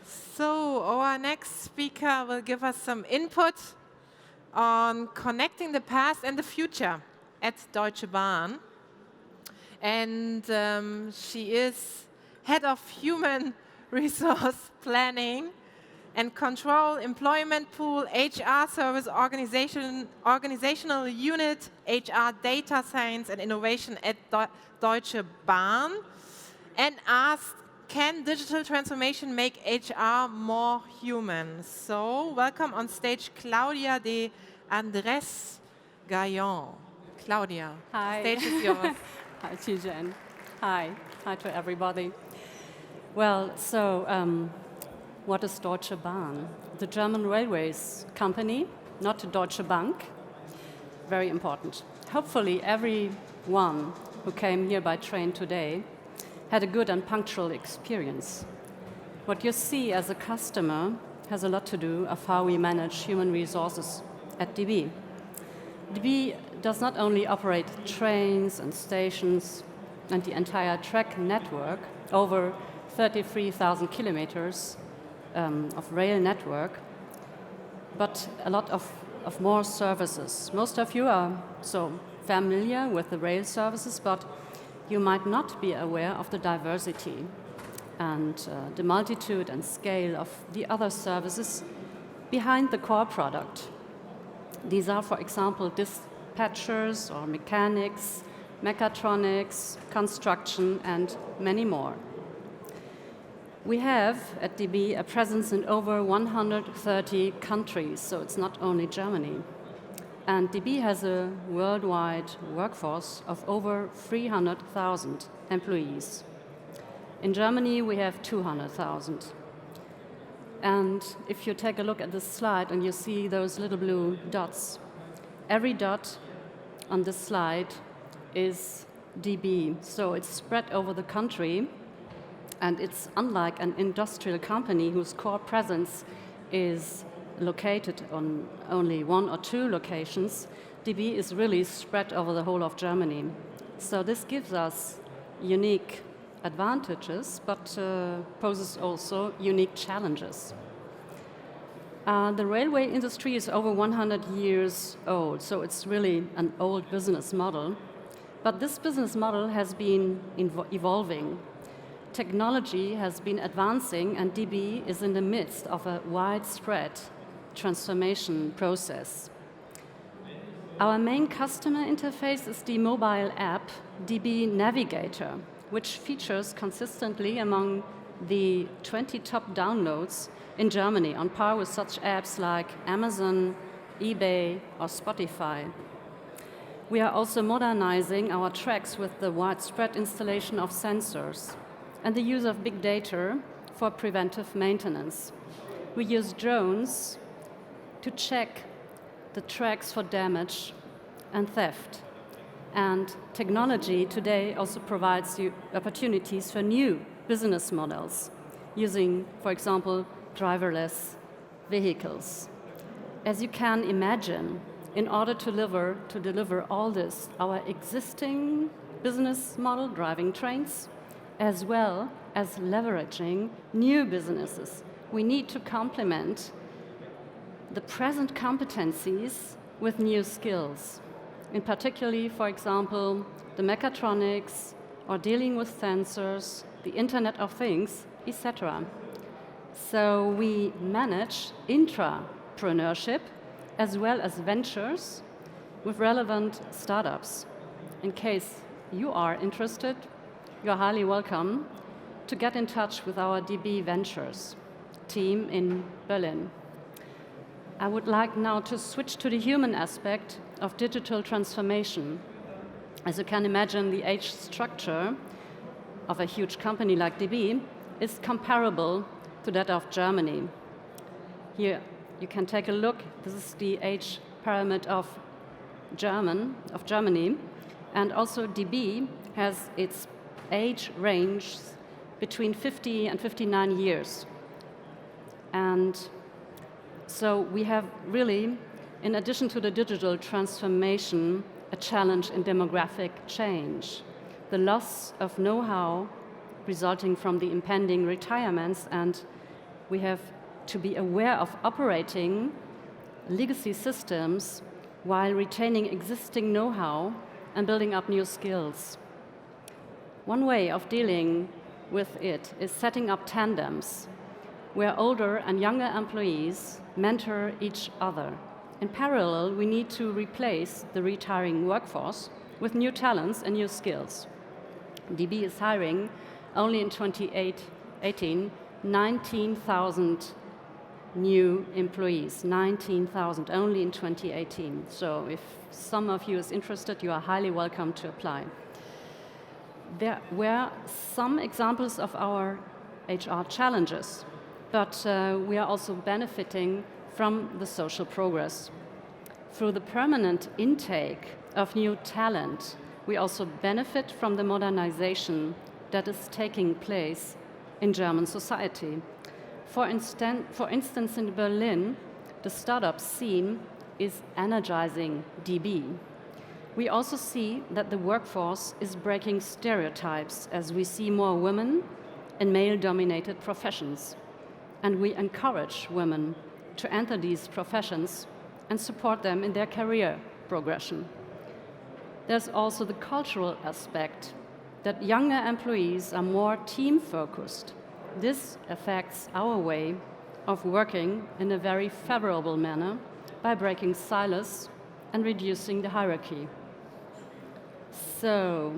So our next speaker will give us some input on connecting the past and the future at Deutsche Bahn. And she is head of human resource planning and control, employment pool, HR service organizational unit, HR data science and innovation at Deutsche Bahn, and asked, can digital transformation make HR more human? So welcome on stage Claudia de Andrés-Gayón. Claudia, hi. the stage is yours. Hi, Tijen. Hi. Hi to everybody. Well, so what is Deutsche Bahn? The German railways company, not Deutsche Bank. Very important. Hopefully everyone who came here by train today had a good and punctual experience. What you see as a customer has a lot to do of how we manage human resources at DB. DB does not only operate trains and stations and the entire track network, over 33,000 kilometers of rail network, but a lot of more services. Most of you are so familiar with the rail services, but you might not be aware of the diversity and the multitude and scale of the other services behind the core product. These are, for example, dispatchers or mechanics, mechatronics, construction, and many more. We have at DB a presence in over 130 countries, so it's not only Germany. And DB has a worldwide workforce of over 300,000 employees. In Germany, we have 200,000. And if you take a look at this slide and you see those little blue dots, every dot on this slide is DB. So it's spread over the country, and it's unlike an industrial company whose core presence is located on only one or two locations. DB is really spread over the whole of Germany. So this gives us unique advantages, but poses also unique challenges. The railway industry is over 100 years old, so it's really an old business model. But this business model has been evolving. Technology has been advancing, and DB is in the midst of a widespread transformation process. Our main customer interface is the mobile app DB Navigator, which features consistently among the 20 top downloads in Germany, on par with such apps like Amazon, eBay, or Spotify. We are also modernizing our tracks with the widespread installation of sensors and the use of big data for preventive maintenance. We use drones to check the tracks for damage and theft. And technology today also provides you opportunities for new business models, using, for example, driverless vehicles. As you can imagine, in order to deliver all this, our existing business model, driving trains, as well as leveraging new businesses, we need to complement the present competencies with new skills. In particularly, for example, the mechatronics, or dealing with sensors, the Internet of Things, etc. So we manage intrapreneurship as well as ventures with relevant startups. In case you are interested, you're highly welcome to get in touch with our DB Ventures team in Berlin. I would like now to switch to the human aspect of digital transformation. As you can imagine, the age structure of a huge company like DB is comparable to that of Germany. Here you can take a look. This is the age pyramid of Germany, and also DB has its age range between 50 and 59 years. And so we have really, in addition to the digital transformation, a challenge in demographic change. The loss of know-how resulting from the impending retirements and we have to be aware of operating legacy systems while retaining existing know-how and building up new skills. One way of dealing with it is setting up tandems where older and younger employees mentor each other. In parallel, we need to replace the retiring workforce with new talents and new skills. DB is hiring only in 2018 19,000 new employees, 19,000 only in 2018. So if some of you is interested, you are highly welcome to apply. There were some examples of our HR challenges, but we are also benefiting from the social progress. Through the permanent intake of new talent, we also benefit from the modernization that is taking place in German society. For instance, in Berlin, the startup scene is energizing DB. We also see that the workforce is breaking stereotypes as we see more women in male-dominated professions. And we encourage women to enter these professions and support them in their career progression. There's also the cultural aspect that younger employees are more team-focused. This affects our way of working in a very favorable manner by breaking silos and reducing the hierarchy. So,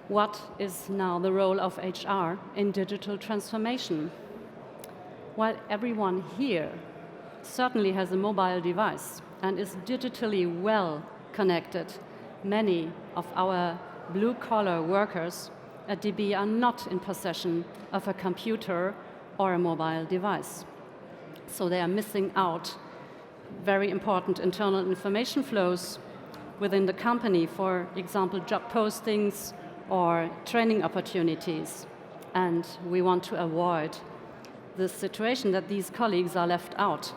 what is now the role of HR in digital transformation? While everyone here certainly has a mobile device and is digitally well connected, many of our blue-collar workers at DB are not in possession of a computer or a mobile device. So they are missing out very important internal information flows within the company, for example, job postings or training opportunities. And we want to avoid the situation that these colleagues are left out.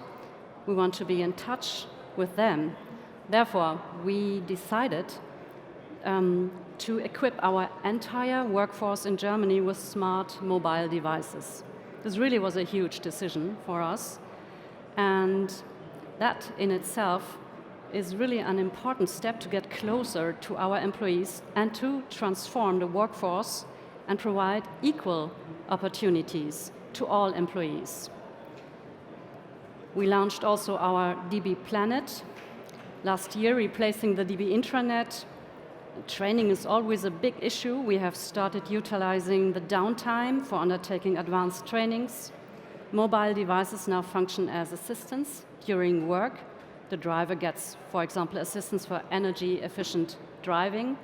We want to be in touch with them. Therefore, we decided to equip our entire workforce in Germany with smart mobile devices. This really was a huge decision for us, and that in itself is really an important step to get closer to our employees and to transform the workforce and provide equal opportunities to all employees. We launched also our DB Planet last year, replacing the DB intranet. Training is always a big issue. We have started utilizing the downtime for undertaking advanced trainings. Mobile devices now function as assistants during work. The driver gets, for example, assistance for energy-efficient driving.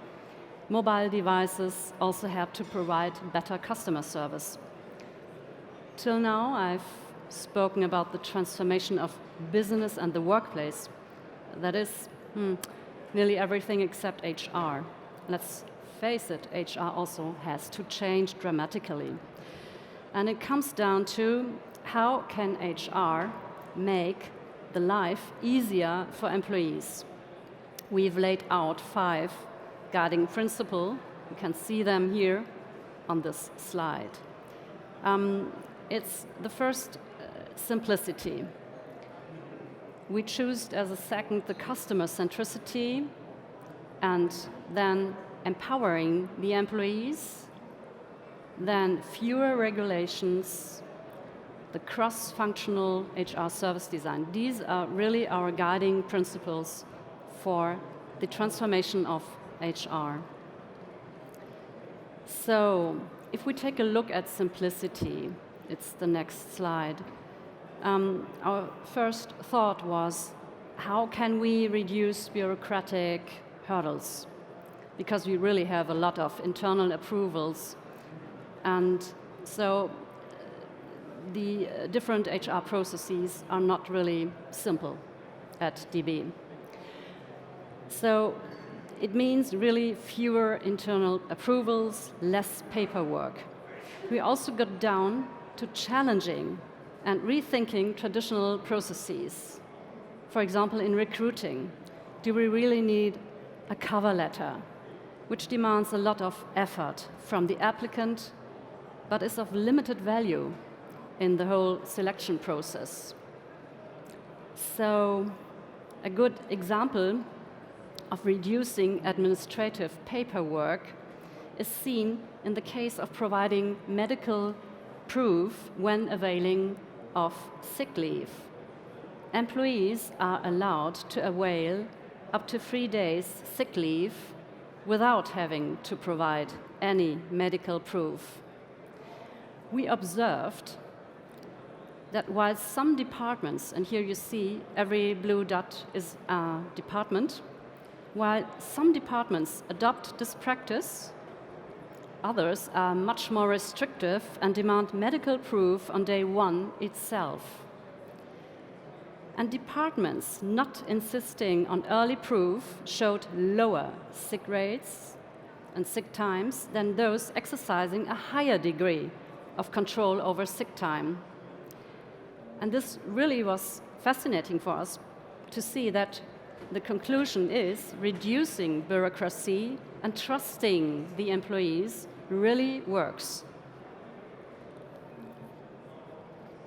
Mobile devices also help to provide better customer service. Till now, I've spoken about the transformation of business and the workplace. That is nearly everything except HR. Let's face it, HR also has to change dramatically. And it comes down to how can HR make the life easier for employees. We've laid out 5 guiding principles. You can see them here on this slide. It's the first, simplicity. We choose as a second the customer centricity, and then empowering the employees, then fewer regulations, the cross-functional HR service design. These are really our guiding principles for the transformation of HR. So, if we take a look at simplicity, it's the next slide. Our first thought was, how can we reduce bureaucratic hurdles? Because we really have a lot of internal approvals. And so the different HR processes are not really simple at DB. So it means really fewer internal approvals, less paperwork. We also got down to challenging and rethinking traditional processes. For example, in recruiting, do we really need a cover letter, which demands a lot of effort from the applicant, but is of limited value in the whole selection process. So a good example of reducing administrative paperwork is seen in the case of providing medical proof when availing of sick leave. Employees are allowed to avail up to 3 days sick leave without having to provide any medical proof. We observed that while some departments, and here you see every blue dot is a department, while some departments adopt this practice, others are much more restrictive and demand medical proof on day one itself. And departments not insisting on early proof showed lower sick rates and sick times than those exercising a higher degree of control over sick time. And this really was fascinating for us to see that the conclusion is reducing bureaucracy and trusting the employees really works.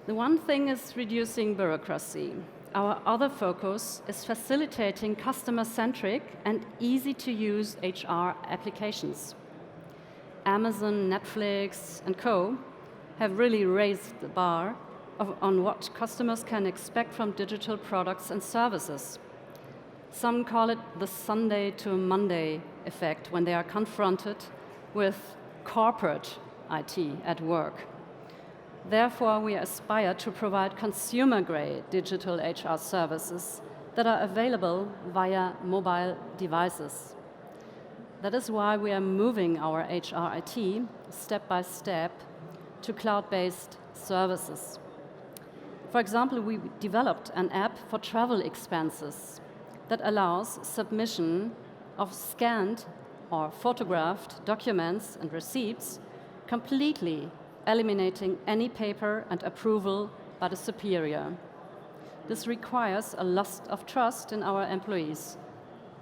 The one thing is reducing bureaucracy. Our other focus is facilitating customer-centric and easy-to-use HR applications. Amazon, Netflix, and co. have really raised the bar on what customers can expect from digital products and services. Some call it the Sunday to Monday effect when they are confronted with corporate IT at work. Therefore, we aspire to provide consumer-grade digital HR services that are available via mobile devices. That is why we are moving our HR IT step by step to cloud-based services. For example, we developed an app for travel expenses that allows submission of scanned or photographed documents and receipts, completely eliminating any paper and approval by the superior. This requires a lot of trust in our employees,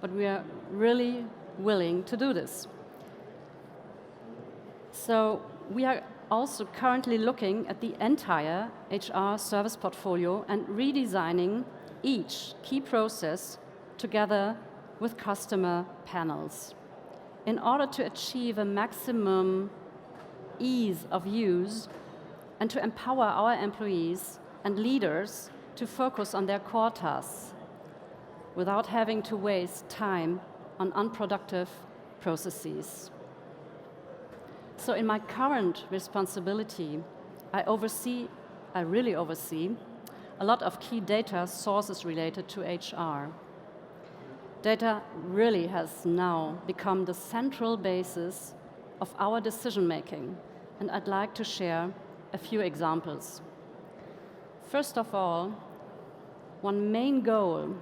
but we are really willing to do this. So we are also currently looking at the entire HR service portfolio and redesigning each key process together with customer panels in order to achieve a maximum ease of use and to empower our employees and leaders to focus on their core tasks without having to waste time on unproductive processes. So in my current responsibility, I really oversee a lot of key data sources related to HR. Data really has now become the central basis of our decision-making, and I'd like to share a few examples. First of all, one main goal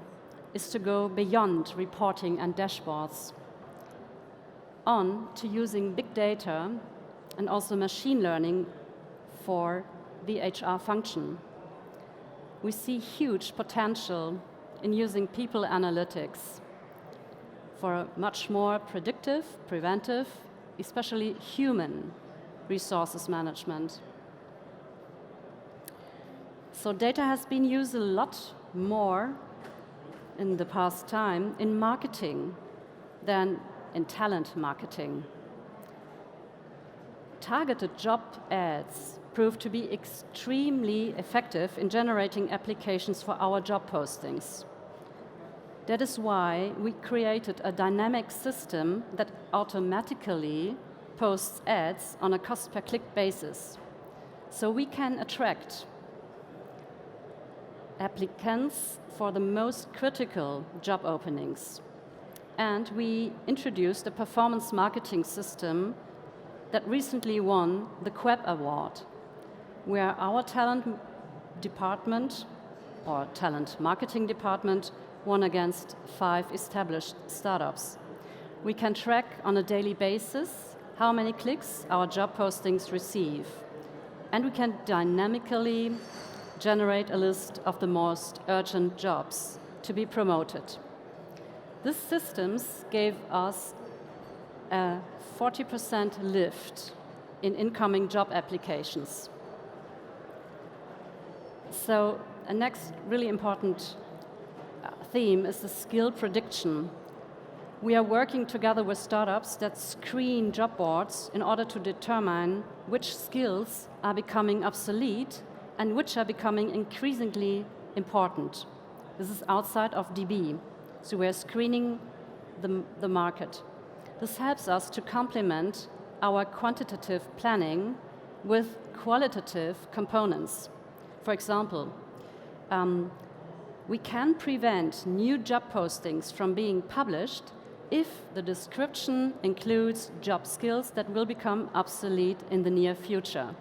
is to go beyond reporting and dashboards on to using big data and also machine learning for the HR function. We see huge potential in using people analytics for much more predictive, preventive, especially human resources management. So data has been used a lot more in the past time in marketing than in talent marketing. Targeted job ads proved to be extremely effective in generating applications for our job postings. That is why we created a dynamic system that automatically posts ads on a cost-per-click basis. So we can attract applicants for the most critical job openings. And we introduced a performance marketing system that recently won the QUEB Award, where our talent department or talent marketing department won against 5 established startups. We can track on a daily basis how many clicks our job postings receive, and we can dynamically generate a list of the most urgent jobs to be promoted. These systems gave us a 40% lift in incoming job applications. So a next really important theme is the skill prediction. We are working together with startups that screen job boards in order to determine which skills are becoming obsolete and which are becoming increasingly important. This is outside of DB, so we're screening the market. This helps us to complement our quantitative planning with qualitative components. For example, we can prevent new job postings from being published if the description includes job skills that will become obsolete in the near future.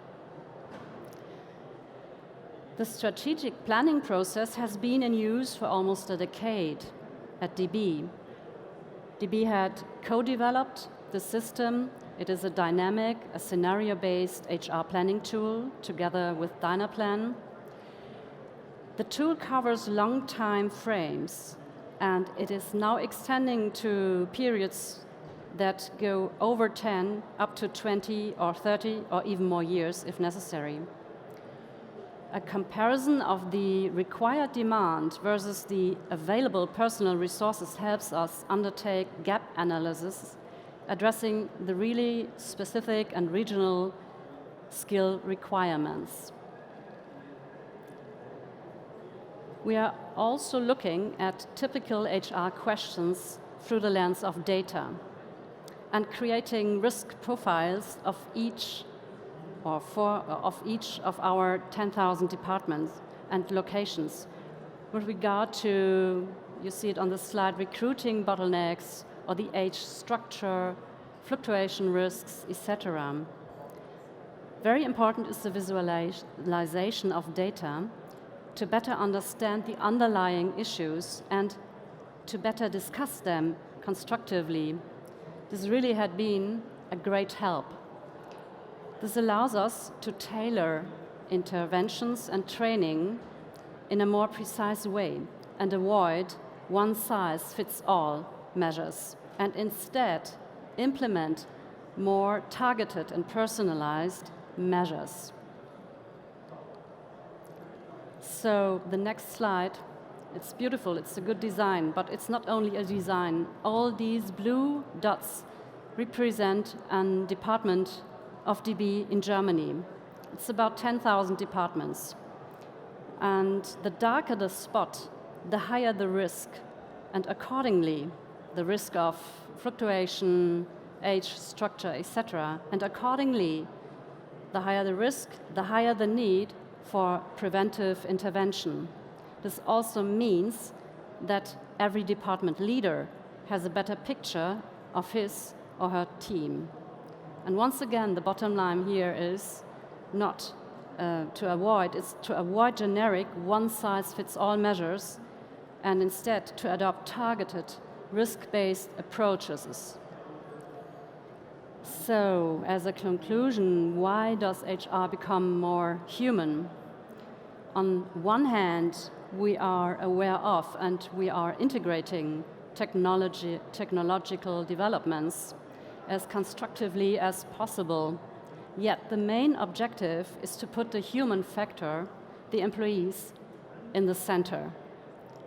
The strategic planning process has been in use for almost a decade at DB. DB had co-developed the system. It is a dynamic, a scenario-based HR planning tool together with Dynaplan. The tool covers long time frames, and it is now extending to periods that go over 10, up to 20 or 30 or even more years if necessary. A comparison of the required demand versus the available personal resources helps us undertake gap analysis, addressing the really specific and regional skill requirements. We are also looking at typical HR questions through the lens of data and creating risk profiles of each of our 10,000 departments and locations with regard to, you see it on the slide, recruiting bottlenecks or the age structure, fluctuation risks, etc. Very important is the visualization of data to better understand the underlying issues and to better discuss them constructively. This really had been a great help. This allows us to tailor interventions and training in a more precise way and avoid one-size-fits-all measures, and instead implement more targeted and personalized measures. So the next slide, it's beautiful, it's a good design, but it's not only a design. All these blue dots represent a department of DB in Germany. It's about 10,000 departments. And the darker the spot, the higher the risk, and accordingly, the risk of fluctuation, age structure, etc. And accordingly, the higher the risk, the higher the need for preventive intervention. This also means that every department leader has a better picture of his or her team. And once again, the bottom line here is not to avoid generic one-size-fits-all measures and instead to adopt targeted, risk-based approaches. So, as a conclusion, why does HR become more human? On one hand, we are aware of and we are integrating technological developments as constructively as possible. Yet the main objective is to put the human factor, the employees, in the center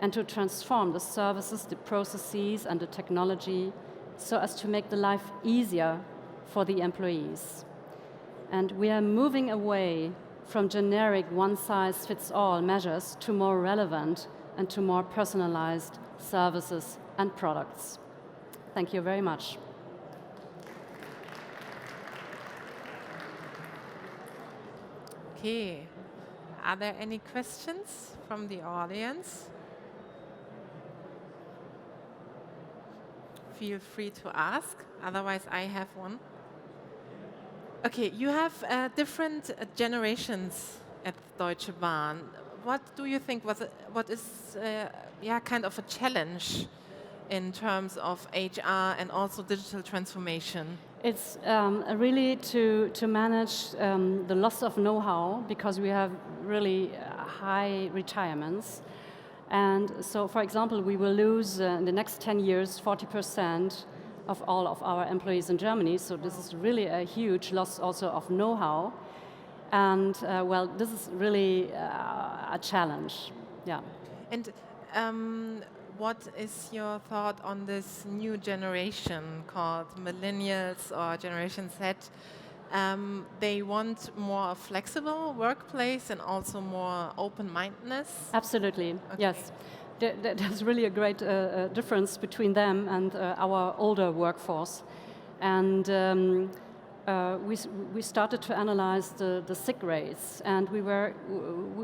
and to transform the services, the processes, and the technology so as to make the life easier for the employees. And we are moving away from generic one-size-fits-all measures to more relevant and to more personalized services and products. Thank you very much. Okay. Are there any questions from the audience? Feel free to ask, otherwise I have one. Okay, you have different generations at Deutsche Bahn. What do you think what is kind of a challenge in terms of HR and also digital transformation? It's really to manage the loss of know-how, because we have really high retirements. And so, for example, we will lose in the next 10 years 40% of all of our employees in Germany. So this is really a huge loss also of know-how. And well, this is really a challenge. Yeah. And what is your thought on this new generation called millennials or Generation Z? They want more flexible workplace and also more open-mindedness. Absolutely, Okay. yes. There's really a great difference between them and our older workforce. And we started to analyze the sick rates, and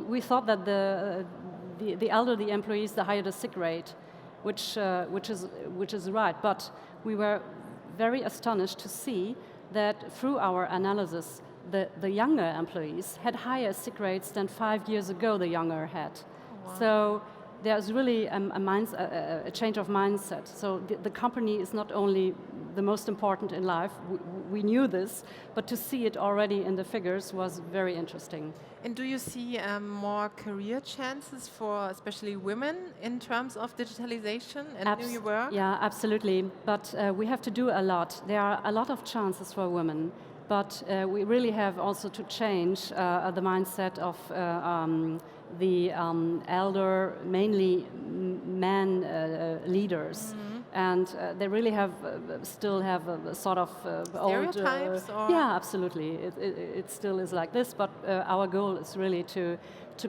we thought that the elder the employees, the higher the sick rate, which is right. But we were very astonished to see that through our analysis, the younger employees had higher sick rates than 5 years ago the younger had. Oh, wow. So there's really a change of mindset. So the company is not only the most important in life, we knew this, but to see it already in the figures was very interesting. And do you see more career chances for especially women in terms of digitalization and new work? Yeah, absolutely. But we have to do a lot. There are a lot of chances for women, but we really have also to change the mindset of the elder, mainly men leaders. And they really still have a sort of old stereotypes. Yeah, absolutely. It still is like this, but our goal is really to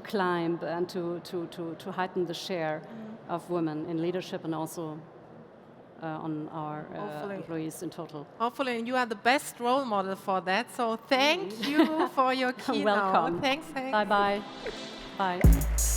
climb and to heighten the share of women in leadership and also on our employees in total. Hopefully, you are the best role model for that. So thank you for your keynote. Welcome. Thanks. Bye bye. Bye.